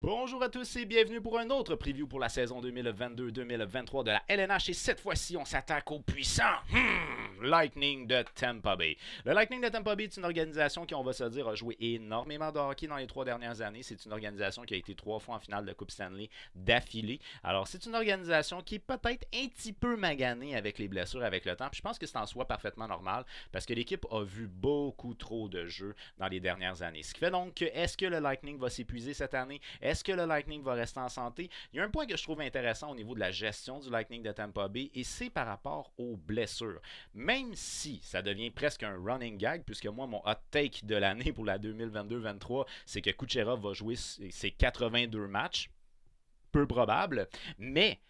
Bonjour à tous et bienvenue pour un autre preview pour la saison 2022-2023 de la LNH et cette fois-ci on s'attaque au puissant Lightning de Tampa Bay. Le Lightning de Tampa Bay est une organisation qui, on va se dire, a joué énormément de hockey dans les 3 dernières années. C'est une organisation qui a été 3 fois en finale de Coupe Stanley d'affilée. Alors c'est une organisation qui est peut-être un petit peu maganée avec les blessures avec le temps. Puis je pense que c'est en soi parfaitement normal parce que l'équipe a vu beaucoup trop de jeux dans les dernières années. Ce qui fait donc que est-ce que le Lightning va s'épuiser cette année? Est-ce que le Lightning va rester en santé? Il y a un point que je trouve intéressant au niveau de la gestion du Lightning de Tampa Bay et c'est par rapport aux blessures. Même si ça devient presque un running gag, puisque moi, mon hot take de l'année pour la 2022-23, c'est que Kucherov va jouer ses 82 matchs, peu probable, mais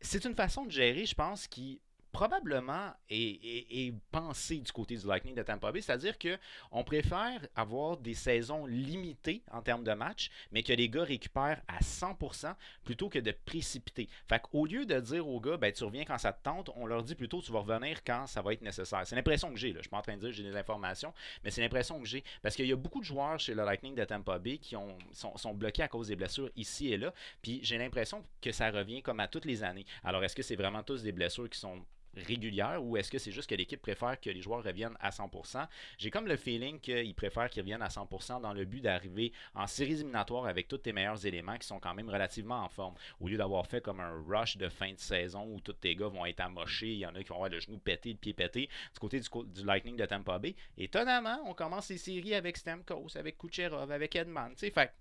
c'est une façon de gérer, je pense, qui probablement est pensée du côté du Lightning de Tampa Bay, c'est-à-dire qu'on préfère avoir des saisons limitées en termes de matchs, mais que les gars récupèrent à 100% plutôt que de précipiter. Fait qu'au lieu de dire aux gars, ben, tu reviens quand ça te tente, on leur dit plutôt tu vas revenir quand ça va être nécessaire. C'est l'impression que j'ai, là. Je suis pas en train de dire que j'ai des informations, mais c'est l'impression que j'ai. Parce qu'il y a beaucoup de joueurs chez le Lightning de Tampa Bay qui sont bloqués à cause des blessures ici et là, puis j'ai l'impression que ça revient comme à toutes les années. Alors est-ce que c'est vraiment tous des blessures qui sont régulière ou est-ce que c'est juste que l'équipe préfère que les joueurs reviennent à 100%? J'ai comme le feeling qu'ils préfèrent qu'ils reviennent à 100% dans le but d'arriver en séries éliminatoires avec tous tes meilleurs éléments qui sont quand même relativement en forme. Au lieu d'avoir fait comme un rush de fin de saison où tous tes gars vont être amochés, il y en a qui vont avoir le genou pété, le pied pété, du côté du Lightning de Tampa Bay. Étonnamment, on commence les séries avec Stamkos, avec Kucherov, avec Edman. Tu sais, fait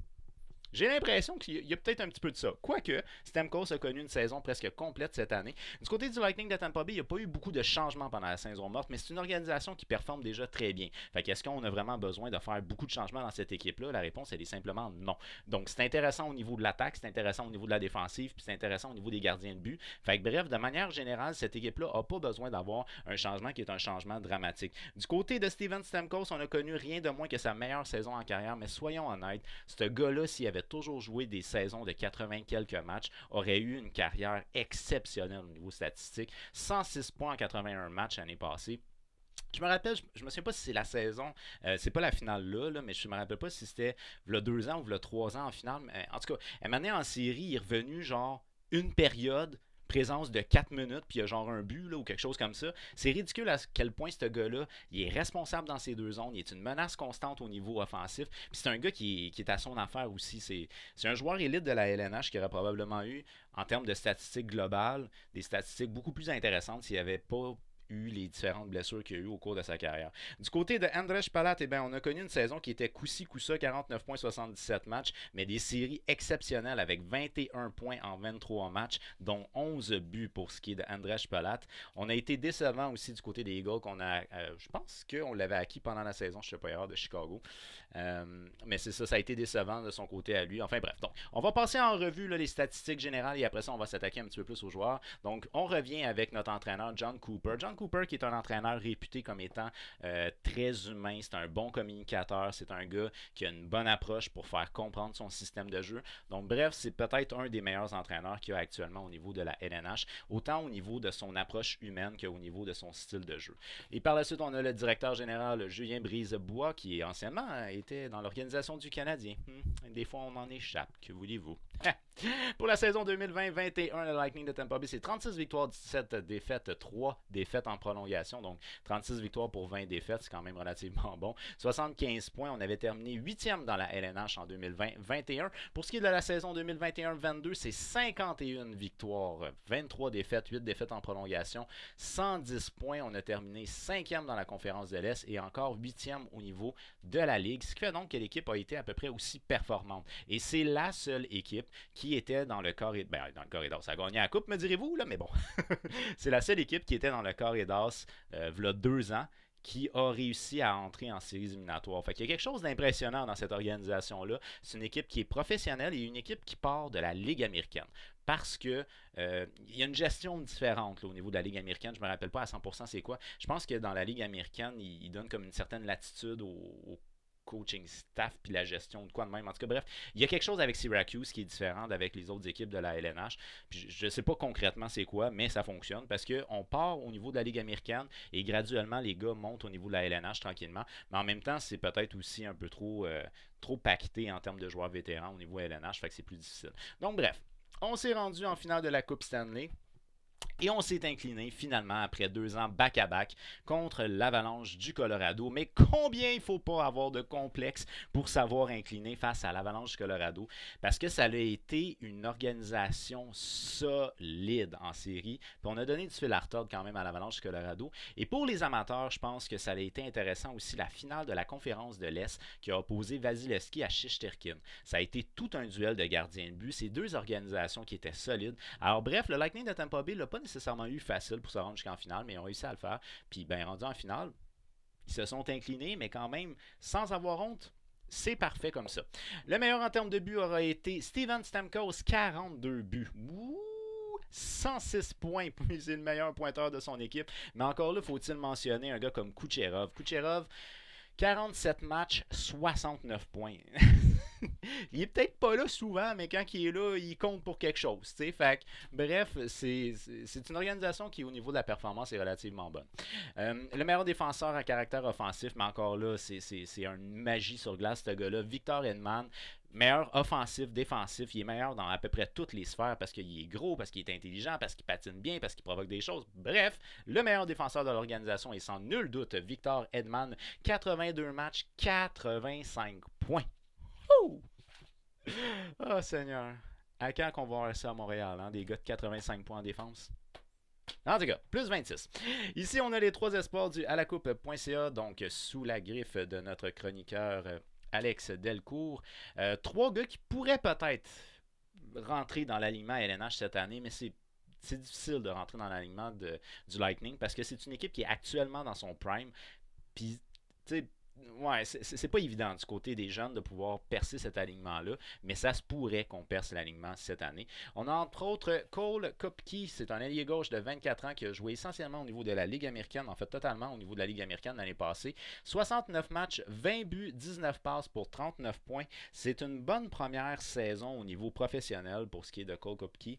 j'ai l'impression qu'il y a peut-être un petit peu de ça. Quoique, Stamkos a connu une saison presque complète cette année. Du côté du Lightning de Tampa Bay, il n'y a pas eu beaucoup de changements pendant la saison morte, mais c'est une organisation qui performe déjà très bien. Fait qu'est-ce qu'on a vraiment besoin de faire beaucoup de changements dans cette équipe-là? La réponse, elle est simplement non. Donc, c'est intéressant au niveau de l'attaque, c'est intéressant au niveau de la défensive, puis c'est intéressant au niveau des gardiens de but. Fait que bref, de manière générale, cette équipe-là n'a pas besoin d'avoir un changement qui est un changement dramatique. Du côté de Steven Stamkos, on a connu rien de moins que sa meilleure saison en carrière, mais soyons honnêtes, ce gars-là, s'il avait toujours joué des saisons de 80 quelques matchs, aurait eu une carrière exceptionnelle au niveau statistique. 106 points en 81 matchs l'année passée. Je me rappelle, je me souviens pas si c'est la saison, c'est pas la finale là, mais je me rappelle pas si c'était le 2 ans ou le 3 ans en finale. Mais en tout cas, elle m'a en série, il est revenu genre une période, présence de 4 minutes, puis il y a genre un but là, ou quelque chose comme ça. C'est ridicule à quel point ce gars-là, il est responsable dans ces deux zones, il est une menace constante au niveau offensif, puis c'est un gars qui est à son affaire aussi. C'est un joueur élite de la LNH qui aurait probablement eu, en termes de statistiques globales, des statistiques beaucoup plus intéressantes s'il n'y avait pas eu les différentes blessures qu'il a eues au cours de sa carrière. Du côté de Andrej Palat, eh bien, on a connu une saison qui était coup-ci, coup-ça, 49 points, 77 matchs, mais des séries exceptionnelles avec 21 points en 23 matchs, dont 11 buts pour ce qui est de Andrej Palat. On a été décevant aussi du côté des Eagles qu'on a, je pense qu'on l'avait acquis pendant la saison, je ne sais pas erreur, de Chicago. Mais c'est ça, ça a été décevant de son côté à lui. Enfin bref, donc on va passer en revue là, les statistiques générales et après ça on va s'attaquer un petit peu plus aux joueurs. Donc on revient avec notre entraîneur John Cooper. John Cooper qui est un entraîneur réputé comme étant très humain, c'est un bon communicateur, c'est un gars qui a une bonne approche pour faire comprendre son système de jeu. Donc bref, c'est peut-être un des meilleurs entraîneurs qu'il y a actuellement au niveau de la LNH, autant au niveau de son approche humaine qu'au niveau de son style de jeu. Et par la suite, on a le directeur général Julien Brisebois qui est anciennement était dans l'organisation du Canadien. Des fois, on en échappe, que voulez-vous? Pour la saison 2020-21, le Lightning de Tampa Bay, c'est 36 victoires, 17 défaites, 3 défaites en prolongation. Donc 36 victoires pour 20 défaites, c'est quand même relativement bon. 75 points, on avait terminé 8e dans la LNH en 2020-21. Pour ce qui est de la saison 2021-22, c'est 51 victoires, 23 défaites, 8 défaites en prolongation. 110 points, on a terminé 5e dans la conférence de l'Est et encore 8e au niveau de la Ligue. Ce qui fait donc que l'équipe a été à peu près aussi performante. Et c'est la seule équipe qui était dans le corridor. Ben, dans le corridor, ça a gagné la coupe, me direz-vous, là, mais bon. C'est la seule équipe qui était dans le corridor il 2 ans qui a réussi à entrer en séries éliminatoires. Fait qu'il y a quelque chose d'impressionnant dans cette organisation-là. C'est une équipe qui est professionnelle et une équipe qui part de la Ligue américaine. Parce que il y a une gestion différente là, au niveau de la Ligue américaine. Je ne me rappelle pas à 100% c'est quoi. Je pense que dans la Ligue américaine, ils donnent comme une certaine latitude aux coaching staff puis la gestion de quoi de même. En tout cas, bref, il y a quelque chose avec Syracuse qui est différent d'avec les autres équipes de la LNH. Puis je ne sais pas concrètement c'est quoi, mais ça fonctionne parce qu'on part au niveau de la Ligue américaine et graduellement les gars montent au niveau de la LNH tranquillement. Mais en même temps, c'est peut-être aussi un peu trop pacté en termes de joueurs vétérans au niveau LNH, fait que c'est plus difficile. Donc bref, on s'est rendu en finale de la Coupe Stanley. Et on s'est incliné finalement après 2 ans back-à-back contre l'Avalanche du Colorado. Mais combien il ne faut pas avoir de complexe pour savoir incliner face à l'Avalanche du Colorado? Parce que ça a été une organisation solide en série. Puis on a donné du fil à retordre quand même à l'Avalanche du Colorado. Et pour les amateurs, je pense que ça a été intéressant aussi la finale de la conférence de l'Est qui a opposé Vasilevski à Shesterkin. Ça a été tout un duel de gardiens de but. Ces deux organisations qui étaient solides. Alors bref, le Lightning de Tampa Bay l'a pas nécessairement eu facile pour se rendre jusqu'en finale, mais ils ont réussi à le faire. Puis, ben, rendu en finale, ils se sont inclinés, mais quand même, sans avoir honte, c'est parfait comme ça. Le meilleur en termes de buts aura été Steven Stamkos, 42 buts. Ouh! 106 points, puis c'est le meilleur pointeur de son équipe. Mais encore là, faut-il mentionner un gars comme Kucherov. Kucherov, 47 matchs, 69 points. Il est peut-être pas là souvent, mais quand il est là, il compte pour quelque chose. Fait que, bref, c'est une organisation qui, au niveau de la performance, est relativement bonne. Le meilleur défenseur à caractère offensif, mais encore là, c'est une magie sur glace, ce gars-là. Victor Hedman, meilleur offensif, défensif, il est meilleur dans à peu près toutes les sphères parce qu'il est gros, parce qu'il est intelligent, parce qu'il patine bien, parce qu'il provoque des choses. Bref, le meilleur défenseur de l'organisation est sans nul doute Victor Hedman. 82 matchs, 85 points. Oh! Oh Seigneur. À quand qu'on va voir ça à Montréal, hein? Des gars de 85 points en défense? En tout cas, plus 26. Ici, on a les 3 espoirs du alacoupe.ca, donc sous la griffe de notre chroniqueur Alex Delcourt. 3 gars qui pourraient peut-être rentrer dans l'alignement LNH cette année, mais c'est difficile de rentrer dans l'alignement du Lightning parce que c'est une équipe qui est actuellement dans son prime. Puis, tu sais, ouais, c'est pas évident du côté des jeunes de pouvoir percer cet alignement-là, mais ça se pourrait qu'on perce l'alignement cette année. On a entre autres Cole Koepke, c'est un ailier gauche de 24 ans qui a joué essentiellement au niveau de la Ligue américaine, en fait totalement au niveau de la Ligue américaine l'année passée. 69 matchs, 20 buts, 19 passes pour 39 points. C'est une bonne première saison au niveau professionnel pour ce qui est de Cole Koepke.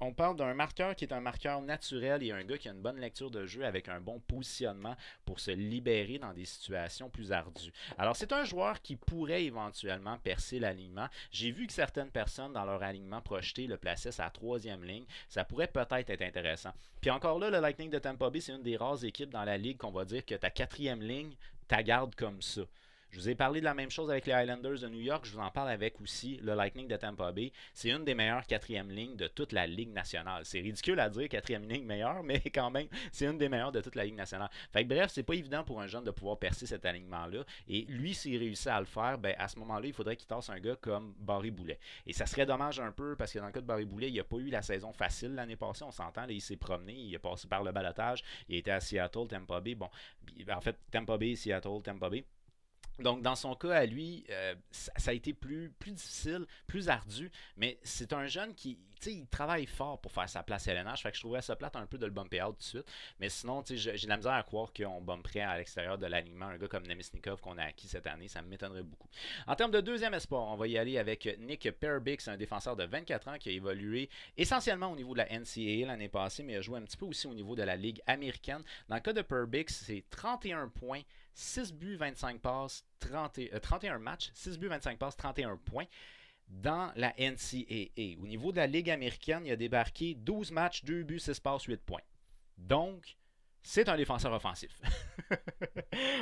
On parle d'un marqueur qui est un marqueur naturel et un gars qui a une bonne lecture de jeu avec un bon positionnement pour se libérer dans des situations plus ardues. Alors, c'est un joueur qui pourrait éventuellement percer l'alignement. J'ai vu que certaines personnes, dans leur alignement projeté, le plaçaient sa 3e ligne. Ça pourrait peut-être être intéressant. Puis encore là, le Lightning de Tampa Bay, c'est une des rares équipes dans la ligue qu'on va dire que ta 4e ligne, ta garde comme ça. Je vous ai parlé de la même chose avec les Islanders de New York. Je vous en parle avec aussi le Lightning de Tampa Bay. C'est une des meilleures 4e lignes de toute la Ligue nationale. C'est ridicule à dire 4e ligne meilleure, mais quand même, c'est une des meilleures de toute la Ligue nationale. Fait que bref, c'est pas évident pour un jeune de pouvoir percer cet alignement-là. Et lui, s'il réussit à le faire, ben à ce moment-là, il faudrait qu'il tasse un gars comme Barry Boulet. Et ça serait dommage un peu parce que dans le cas de Barry Boulet, il n'a pas eu la saison facile l'année passée. On s'entend, là, il s'est promené, il est passé par le balotage. Il était à Seattle, Tampa Bay. Bon, en fait, Tampa Bay, Seattle, Tampa Bay. Donc, dans son cas, à lui, ça a été plus difficile, plus ardu, mais c'est un jeune qui, tu sais, il travaille fort pour faire sa place à LNH, fait que je trouverais ça plate un peu de le bumper out tout de suite, mais sinon, tu sais, j'ai de la misère à croire qu'on bumperait à l'extérieur de l'alignement un gars comme Nemesnikov qu'on a acquis cette année, ça m'étonnerait beaucoup. En termes de deuxième espoir, on va y aller avec Nick Perbix, un défenseur de 24 ans qui a évolué essentiellement au niveau de la NCAA l'année passée, mais a joué un petit peu aussi au niveau de la Ligue américaine. Dans le cas de Perbix, c'est 31 points, 6 buts, 25 passes, 31 matchs, 6 buts, 25 passes, 31 points dans la NCAA. Au niveau de la Ligue américaine, il a débarqué 12 matchs, 2 buts, 6 passes, 8 points. Donc, c'est un défenseur offensif.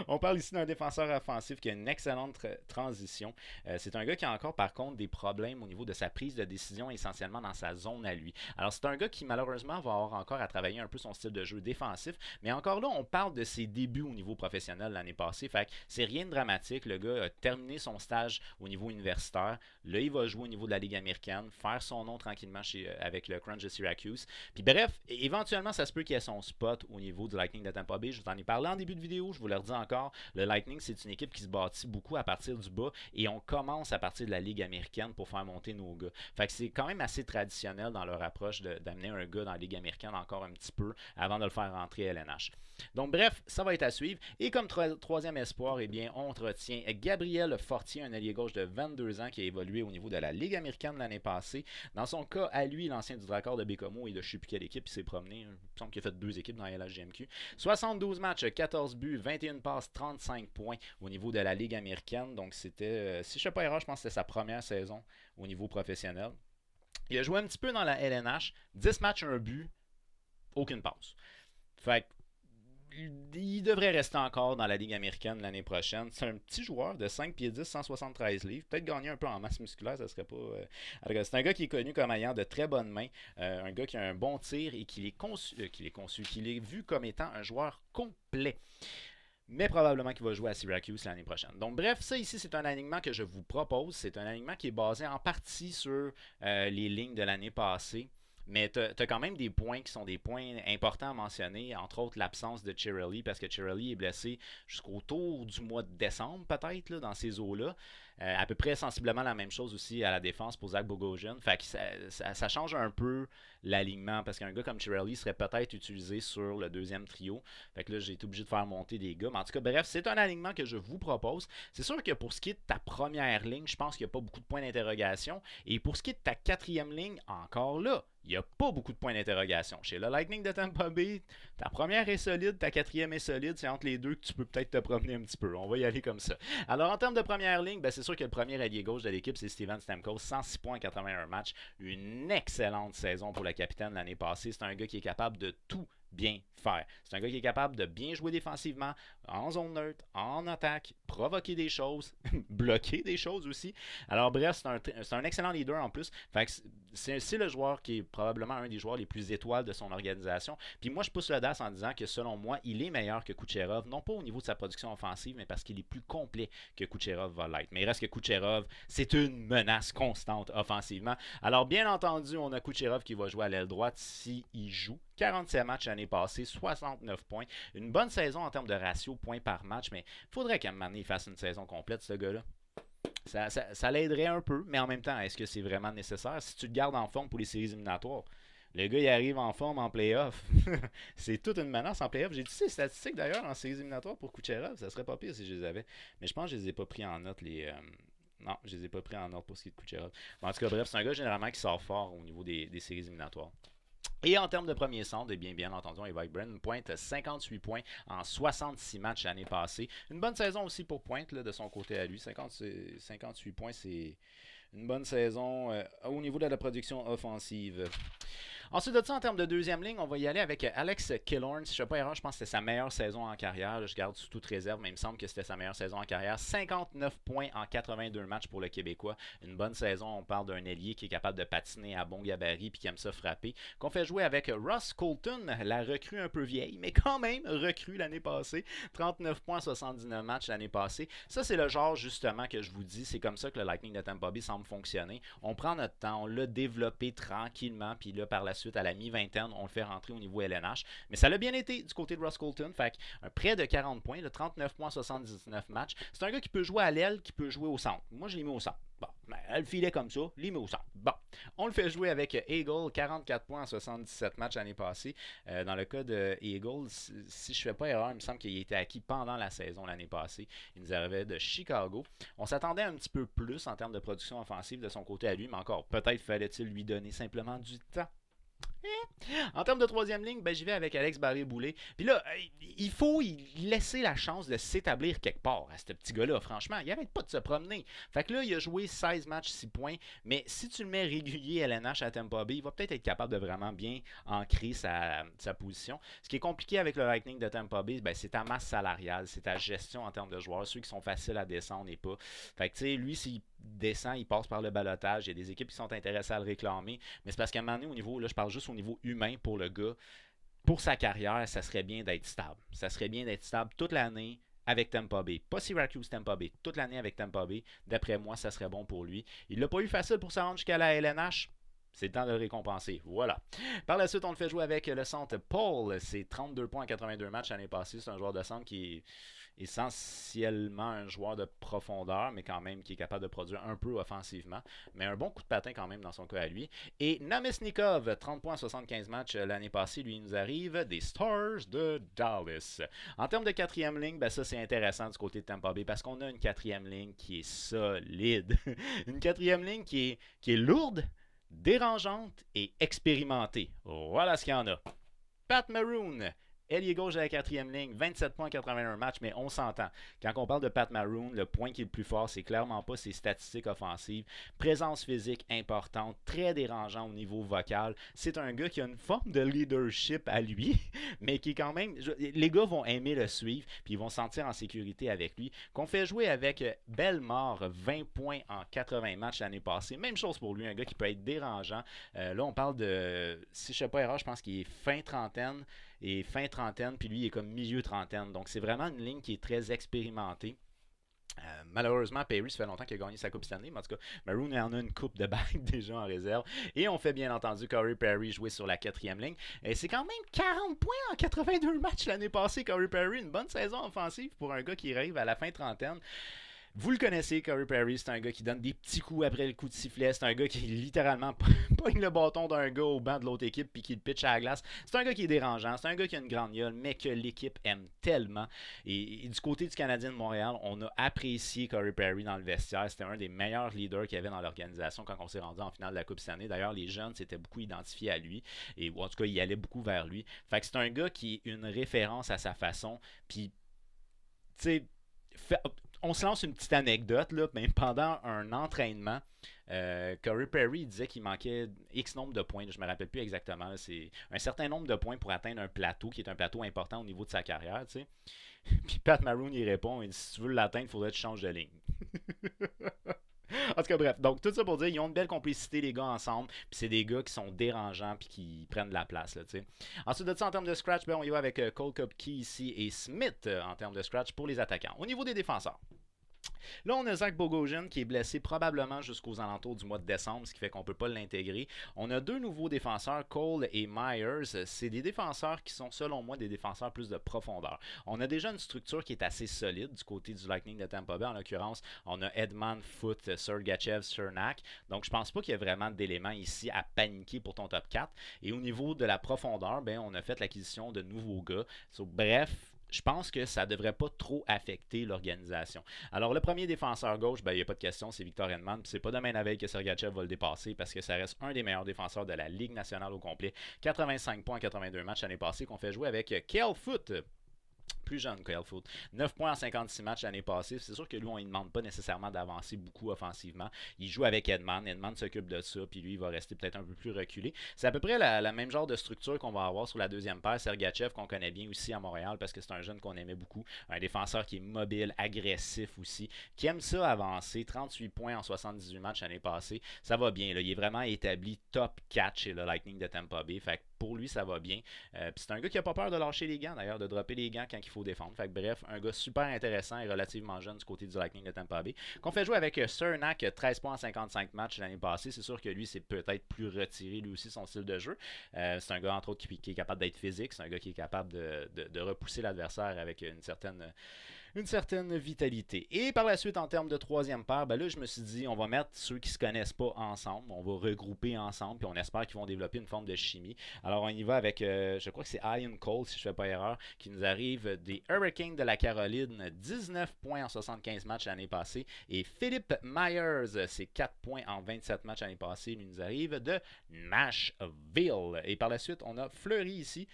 On parle ici d'un défenseur offensif qui a une excellente transition. C'est un gars qui a encore, par contre, des problèmes au niveau de sa prise de décision, essentiellement dans sa zone à lui. Alors, c'est un gars qui, malheureusement, va avoir encore à travailler un peu son style de jeu défensif. Mais encore là, on parle de ses débuts au niveau professionnel l'année passée. Fait que c'est rien de dramatique. Le gars a terminé son stage au niveau universitaire. Là, il va jouer au niveau de la Ligue américaine, faire son nom tranquillement avec le Crunch de Syracuse. Puis bref, éventuellement, ça se peut qu'il ait son spot au niveau du Lightning de Tampa Bay. Je vous en ai parlé en début de vidéo, je vous le redis encore. Le Lightning, c'est une équipe qui se bâtit beaucoup à partir du bas et on commence à partir de la Ligue américaine pour faire monter nos gars. Fait que c'est quand même assez traditionnel dans leur approche d'amener un gars dans la Ligue américaine encore un petit peu avant de le faire rentrer à LNH. Donc bref, ça va être à suivre. Et comme troisième espoir, eh bien, on retient Gabriel Fortier, un allié gauche de 22 ans qui a évolué au niveau de la Ligue américaine l'année passée. Dans son cas, à lui, l'ancien du Dracor de Bécomo et de je ne sais plus quelle équipe, il s'est promené. Il me semble qu'il a fait 2 équipes dans la LHJMQ. 72 matchs, 14 buts, 21 passes, 35 points au niveau de la Ligue américaine. Donc c'était, si je ne fais pas erreur, je pense que c'était sa première saison au niveau professionnel. Il a joué un petit peu dans la LNH, 10 matchs, 1 but, aucune passe. Fait que il devrait rester encore dans la Ligue américaine l'année prochaine. C'est un petit joueur de 5 pieds 10, 173 livres. Peut-être gagner un peu en masse musculaire, ça serait pas... C'est un gars qui est connu comme ayant de très bonnes mains. Un gars qui a un bon tir et qu'il est vu comme étant un joueur complet. Mais probablement qu'il va jouer à Syracuse l'année prochaine. Donc bref, ça ici, c'est un alignement que je vous propose. C'est un alignement qui est basé en partie sur les lignes de l'année passée. Mais tu as quand même des points qui sont des points importants à mentionner, entre autres l'absence de Chiarelli, parce que Chiarelli est blessé jusqu'au tour du mois de décembre, peut-être, dans ces eaux-là. À peu près sensiblement la même chose aussi à la défense pour Zach Bogosian. Fait que ça change un peu l'alignement, parce qu'un gars comme Chiarelli serait peut-être utilisé sur le deuxième trio. Fait que là, j'ai été obligé de faire monter des gars. Mais en tout cas, bref, c'est un alignement que je vous propose. C'est sûr que pour ce qui est de ta première ligne, je pense qu'il n'y a pas beaucoup de points d'interrogation. Et pour ce qui est de ta quatrième ligne, encore là, il n'y a pas beaucoup de points d'interrogation. Chez le Lightning de Tampa Bay, ta première est solide, ta quatrième est solide. C'est entre les deux que tu peux peut-être te promener un petit peu. On va y aller comme ça. Alors, en termes de première ligne, ben, c'est sûr que le premier allié gauche de l'équipe, c'est Steven Stamkos. 106 points en 81 matchs. Une excellente saison pour le capitaine l'année passée. C'est un gars qui est capable de tout bien faire. C'est un gars qui est capable de bien jouer défensivement, en zone neutre, en attaque, provoquer des choses, bloquer des choses aussi. Alors bref, c'est un excellent leader en plus. Fait que c'est le joueur qui est probablement un des joueurs les plus étoiles de son organisation. Puis moi, je pousse l'audace en disant que selon moi, il est meilleur que Kucherov, non pas au niveau de sa production offensive, mais parce qu'il est plus complet que Kucherov va l'être. Mais il reste que Kucherov, c'est une menace constante offensivement. Alors bien entendu, on a Kucherov qui va jouer à l'aile droite s'il joue. 47 matchs l'année passée, 69 points. Une bonne saison en termes de ratio points par match, mais il faudrait qu'à un moment donné, il fasse une saison complète, ce gars-là. Ça l'aiderait un peu, mais en même temps, est-ce que c'est vraiment nécessaire? Si tu le gardes en forme pour les séries éliminatoires, le gars, il arrive en forme en playoff. C'est toute une menace en playoff. J'ai dit ces statistiques d'ailleurs en séries éliminatoires pour Kucherov. Ça serait pas pire si je les avais. Mais je pense que je les ai pas pris en note. Non, je les ai pas pris en note pour ce qui est de Kucherov. Mais en tout cas, bref, c'est un gars généralement qui sort fort au niveau des séries éliminatoires. Et en termes de premier centre, bien entendu, on évoque Brandon Pointe, 58 points en 66 matchs l'année passée. Une bonne saison aussi pour Pointe là, de son côté à lui. 58 points, c'est une bonne saison au niveau de la production offensive. Ensuite de ça, en termes de deuxième ligne, on va y aller avec Alex Killorn. Si je ne fais pas erreur, je pense que c'était sa meilleure saison en carrière. Je garde sous toute réserve, mais il me semble que c'était sa meilleure saison en carrière. 59 points en 82 matchs pour le Québécois. Une bonne saison. On parle d'un ailier qui est capable de patiner à bon gabarit et qui aime ça frapper. Qu'on fait jouer avec Ross Colton, la recrue un peu vieille, mais quand même recrue l'année passée. 39 points en 79 matchs l'année passée. Ça, c'est le genre justement que je vous dis. C'est comme ça que le Lightning de Tampa Bay semble fonctionner. On prend notre temps, on l'a développé tranquillement, puis là, par la suite, à la mi-vingtaine, on le fait rentrer au niveau LNH. Mais ça l'a bien été du côté de Ross Colton. Fait un près de 40 points, 39 points, 79 matchs. C'est un gars qui peut jouer à l'aile, qui peut jouer au centre. Moi, je l'ai mis au centre. Bon, elle filait comme ça, l'ai mis au centre. Bon, on le fait jouer avec Eagle, 44 points en 77 matchs l'année passée. Dans le cas de Eagle, si je ne fais pas erreur, il me semble qu'il a été acquis pendant la saison l'année passée. Il nous arrivait de Chicago. On s'attendait un petit peu plus en termes de production offensive de son côté à lui, mais encore, peut-être fallait-il lui donner simplement du temps. En termes de troisième ligne, ben, j'y vais avec Alex Barré-Boulet. Puis là, il faut laisser la chance de s'établir quelque part à ce petit gars-là. Franchement, il n'arrête pas de se promener. Fait que là, il a joué 16 matchs, 6 points. Mais si tu le mets régulier LNH à Tampa Bay, il va peut-être être capable de vraiment bien ancrer sa position. Ce qui est compliqué avec le Lightning de Tampa Bay, ben, c'est ta masse salariale, c'est ta gestion en termes de joueurs. Ceux qui sont faciles à descendre et pas. Fait que tu sais, lui, s'il descend, il passe par le balotage. Il y a des équipes qui sont intéressées à le réclamer. Mais c'est parce qu'à un moment donné, au niveau, là, je parle juste au niveau humain pour le gars. Pour sa carrière, ça serait bien d'être stable. Ça serait bien d'être stable toute l'année avec Tampa Bay. Pas Syracuse, Tampa Bay. Toute l'année avec Tampa Bay. D'après moi, ça serait bon pour lui. Il l'a pas eu facile pour se rendre jusqu'à la LNH. C'est le temps de le récompenser. Voilà. Par la suite, on le fait jouer avec le centre Paul. C'est 32 points en 82 matchs l'année passée. C'est un joueur de centre qui est essentiellement un joueur de profondeur, mais quand même qui est capable de produire un peu offensivement. Mais un bon coup de patin quand même dans son cas à lui. Et Namestnikov, 30 points en 75 matchs l'année passée. Lui, il nous arrive des Stars de Dallas. En termes de quatrième ligne, ben ça c'est intéressant du côté de Tampa Bay parce qu'on a une quatrième ligne qui est solide. Une quatrième ligne qui est lourde, dérangeante et expérimentée. Voilà ce qu'il y en a. Pat Maroon, ailier gauche à la quatrième ligne, 27 points en 81 matchs, mais on s'entend. Quand on parle de Pat Maroon, le point qui est le plus fort, c'est clairement pas ses statistiques offensives. Présence physique importante, très dérangeant au niveau vocal. C'est un gars qui a une forme de leadership à lui, mais qui est quand même... Les gars vont aimer le suivre, puis ils vont se sentir en sécurité avec lui. Qu'on fait jouer avec Bellemare, 20 points en 80 matchs l'année passée. Même chose pour lui, un gars qui peut être dérangeant. Là, on parle de... Si je ne sais pas erreur, je pense qu'il est fin trentaine et fin trentaine, puis lui, il est comme milieu trentaine. Donc, c'est vraiment une ligne qui est très expérimentée. Malheureusement, Perry, ça fait longtemps qu'il a gagné sa Coupe cette année, mais en tout cas, Maroon en a une coupe de bague déjà en réserve. Et on fait bien entendu Corey Perry jouer sur la quatrième ligne. Et c'est quand même 40 points en 82 matchs l'année passée, Corey Perry. Une bonne saison offensive pour un gars qui arrive à la fin trentaine. Vous le connaissez, Corey Perry, c'est un gars qui donne des petits coups après le coup de sifflet. C'est un gars qui littéralement pogne le bâton d'un gars au banc de l'autre équipe puis qui le pitch à la glace. C'est un gars qui est dérangeant, c'est un gars qui a une grande gueule, mais que l'équipe aime tellement. Et du côté du Canadien de Montréal, on a apprécié Corey Perry dans le vestiaire. C'était un des meilleurs leaders qu'il y avait dans l'organisation quand on s'est rendu en finale de la Coupe cette année. D'ailleurs, les jeunes s'étaient beaucoup identifiés à lui. Et en tout cas, ils allaient beaucoup vers lui. Fait que c'est un gars qui est une référence à sa façon. Puis, tu sais, on se lance une petite anecdote, là, mais pendant un entraînement, Corey Perry disait qu'il manquait X nombre de points. Je ne me rappelle plus exactement. Là, c'est un certain nombre de points pour atteindre un plateau qui est un plateau important au niveau de sa carrière. Tu sais. Puis Pat Maroon il répond, il dit, si tu veux l'atteindre, il faudrait que tu changes de ligne. En tout cas, bref. Donc, tout ça pour dire, ils ont une belle complicité, les gars, ensemble. Puis c'est des gars qui sont dérangeants puis qui prennent de la place, là, tu sais. Ensuite de ça, en termes de scratch, ben, on y va avec Cole Kopke ici et Smith en termes de scratch pour les attaquants. Au niveau des défenseurs. Là, on a Zach Bogosian qui est blessé probablement jusqu'aux alentours du mois de décembre, ce qui fait qu'on ne peut pas l'intégrer. On a deux nouveaux défenseurs, Cole et Myers. C'est des défenseurs qui sont, selon moi, des défenseurs plus de profondeur. On a déjà une structure qui est assez solide du côté du Lightning de Tampa Bay. En l'occurrence, on a Edman, Foot, Sergachev, Cernak. Donc, je pense pas qu'il y ait vraiment d'éléments ici à paniquer pour ton top 4. Et au niveau de la profondeur, ben, on a fait l'acquisition de nouveaux gars. Bref, je pense que ça ne devrait pas trop affecter l'organisation. Alors, le premier défenseur gauche, ben, il n'y a pas de question, c'est Victor Hedman. C'est pas demain la veille que Sergachev va le dépasser parce que ça reste un des meilleurs défenseurs de la Ligue nationale au complet. 85 points en 82 matchs l'année passée qu'on fait jouer avec Cale Foot. Plus jeune que Foot. 9 points en 56 matchs l'année passée. C'est sûr que lui, on ne demande pas nécessairement d'avancer beaucoup offensivement. Il joue avec Edman. Edman s'occupe de ça, puis lui, il va rester peut-être un peu plus reculé. C'est à peu près la même genre de structure qu'on va avoir sur la deuxième paire. Sergachev, qu'on connaît bien aussi à Montréal, parce que c'est un jeune qu'on aimait beaucoup. Un défenseur qui est mobile, agressif aussi, qui aime ça avancer. 38 points en 78 matchs l'année passée. Ça va bien. Là. Il est vraiment établi top 4 chez le Lightning de Tampa Bay. Fait que pour lui, ça va bien. Puis c'est un gars qui n'a pas peur de lâcher les gants, d'ailleurs, de dropper les gants quand il faut défendre. Fait que bref, un gars super intéressant et relativement jeune du côté du Lightning de Tampa Bay. Qu'on fait jouer avec Cernak, 13 points en 55 matchs l'année passée. C'est sûr que lui, c'est peut-être plus retiré, lui aussi, son style de jeu. C'est un gars, entre autres, qui est capable d'être physique. C'est un gars qui est capable de repousser l'adversaire avec une certaine vitalité. Et par la suite, en termes de troisième paire, ben là, je me suis dit, on va mettre ceux qui ne se connaissent pas ensemble. On va regrouper ensemble, puis on espère qu'ils vont développer une forme de chimie. Alors, on y va avec, je crois que c'est Ian Cole, si je ne fais pas erreur, qui nous arrive des Hurricanes de la Caroline, 19 points en 75 matchs l'année passée. Et Philippe Myers, c'est 4 points en 27 matchs l'année passée. Lui nous arrive de Nashville. Et par la suite, on a Fleury ici.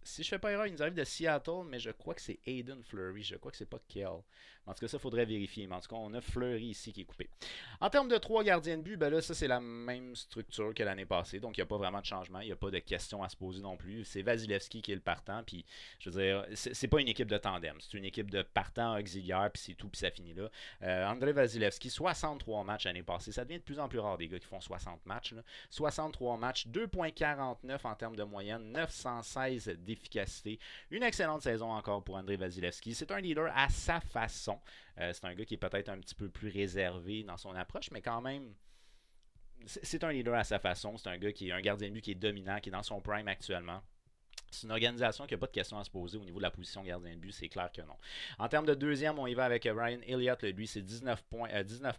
Si je fais pas erreur, il nous arrive de Seattle, mais je crois que c'est Aiden Fleury. Je crois que c'est pas Kell. En tout cas, ça, il faudrait vérifier. Mais en tout cas, on a Fleury ici qui est coupé. En termes de 3 gardiens de but, ben là, ça, c'est la même structure que l'année passée. Donc, il n'y a pas vraiment de changement. Il n'y a pas de questions à se poser non plus. C'est Vasilevski qui est le partant. Puis, je veux dire, c'est pas une équipe de tandem. C'est une équipe de partant auxiliaire. Puis, c'est tout. Puis, ça finit là. André Vasilevski, 63 matchs l'année passée. Ça devient de plus en plus rare des gars qui font 60 matchs. Là. 63 matchs, 2,49 en termes de moyenne, 916 d'efficacité. Une excellente saison encore pour André Vasilevski. C'est un leader à sa façon. C'est un gars qui est peut-être un petit peu plus réservé dans son approche, mais quand même c'est un leader à sa façon. C'est un gars qui est un gardien de but qui est dominant, qui est dans son prime actuellement. C'est une organisation qui n'a pas de questions à se poser au niveau de la position gardien de but, c'est clair que non. En termes de deuxième, on y va avec Ryan Elliott. Lui, c'est 19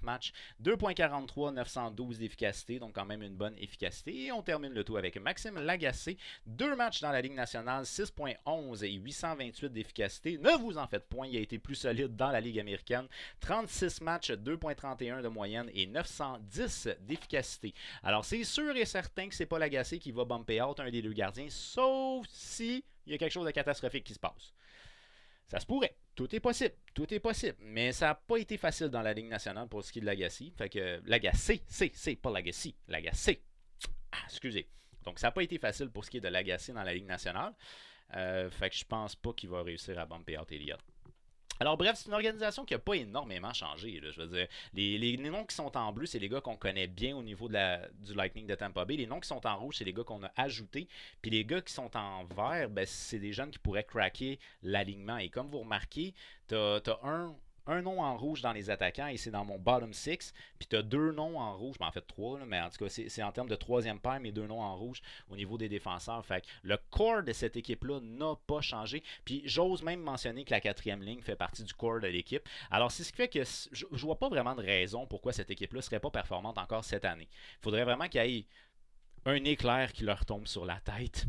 matchs, 2.43, 912 d'efficacité, donc quand même une bonne efficacité. Et on termine le tout avec Maxime Lagacé. 2 matchs dans la Ligue nationale, 6.11 et 828 d'efficacité. Ne vous en faites point, il a été plus solide dans la Ligue américaine. 36 matchs, 2.31 de moyenne et 910 d'efficacité. Alors, c'est sûr et certain que c'est pas Lagacé qui va bumper out un des deux gardiens, sauf si il y a quelque chose de catastrophique qui se passe. Ça se pourrait. Tout est possible. Tout est possible. Mais ça n'a pas été facile dans la Ligue nationale pour ce qui est de Lagacé. Fait que Lagacé, c'est pas Lagacé. Lagacé. Excusez. Donc, ça n'a pas été facile pour ce qui est de Lagacé dans la Ligue nationale. Fait que je pense pas qu'il va réussir à bumper out Elliott. Alors bref, c'est une organisation qui n'a pas énormément changé. Là, je veux dire, les noms qui sont en bleu, c'est les gars qu'on connaît bien au niveau du Lightning de Tampa Bay. Les noms qui sont en rouge, c'est les gars qu'on a ajoutés. Puis les gars qui sont en vert, ben, c'est des jeunes qui pourraient craquer l'alignement. Et comme vous remarquez, tu as un nom en rouge dans les attaquants et c'est dans mon bottom 6. Puis tu as 2 noms en rouge, mais en fait 3, là, mais en tout cas, c'est en termes de troisième paire, mais 2 noms en rouge au niveau des défenseurs. Fait que le corps de cette équipe-là n'a pas changé. Puis j'ose même mentionner que la 4e ligne fait partie du corps de l'équipe. Alors c'est ce qui fait que je vois pas vraiment de raison pourquoi cette équipe-là ne serait pas performante encore cette année. Il faudrait vraiment qu'il y ait un éclair qui leur tombe sur la tête.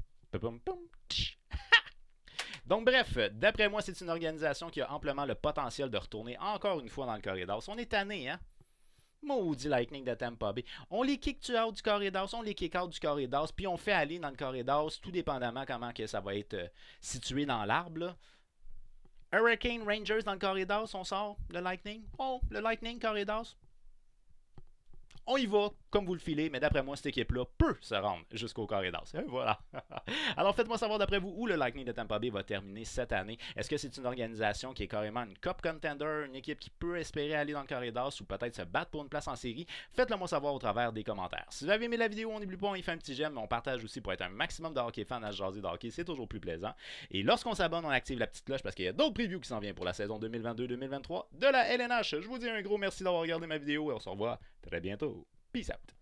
Donc bref, d'après moi, c'est une organisation qui a amplement le potentiel de retourner encore une fois dans le corridor. On est tanné, hein? Maudit Lightning de Tampa Bay. On les kick out du corridor, on les kick out du corridor, puis on fait aller dans le corridor, tout dépendamment comment que ça va être situé dans l'arbre. Hurricane Rangers dans le corridor, on sort le Lightning. Oh, le Lightning corridor. On y va comme vous le filez, mais d'après moi, cette équipe-là peut se rendre jusqu'au corridor. Voilà. Alors faites-moi savoir d'après vous où le Lightning de Tampa Bay va terminer cette année. Est-ce que c'est une organisation qui est carrément une Cup Contender, une équipe qui peut espérer aller dans le corridor ou peut-être se battre pour une place en série? Faites-le moi savoir au travers des commentaires. Si vous avez aimé la vidéo, on n'oublie pas, on y fait un petit j'aime, mais on partage aussi pour être un maximum de hockey fans à jaser de hockey, c'est toujours plus plaisant. Et lorsqu'on s'abonne, on active la petite cloche parce qu'il y a d'autres previews qui s'en viennent pour la saison 2022-2023 de la LNH. Je vous dis un gros merci d'avoir regardé ma vidéo et on se revoit très bientôt. Peace out.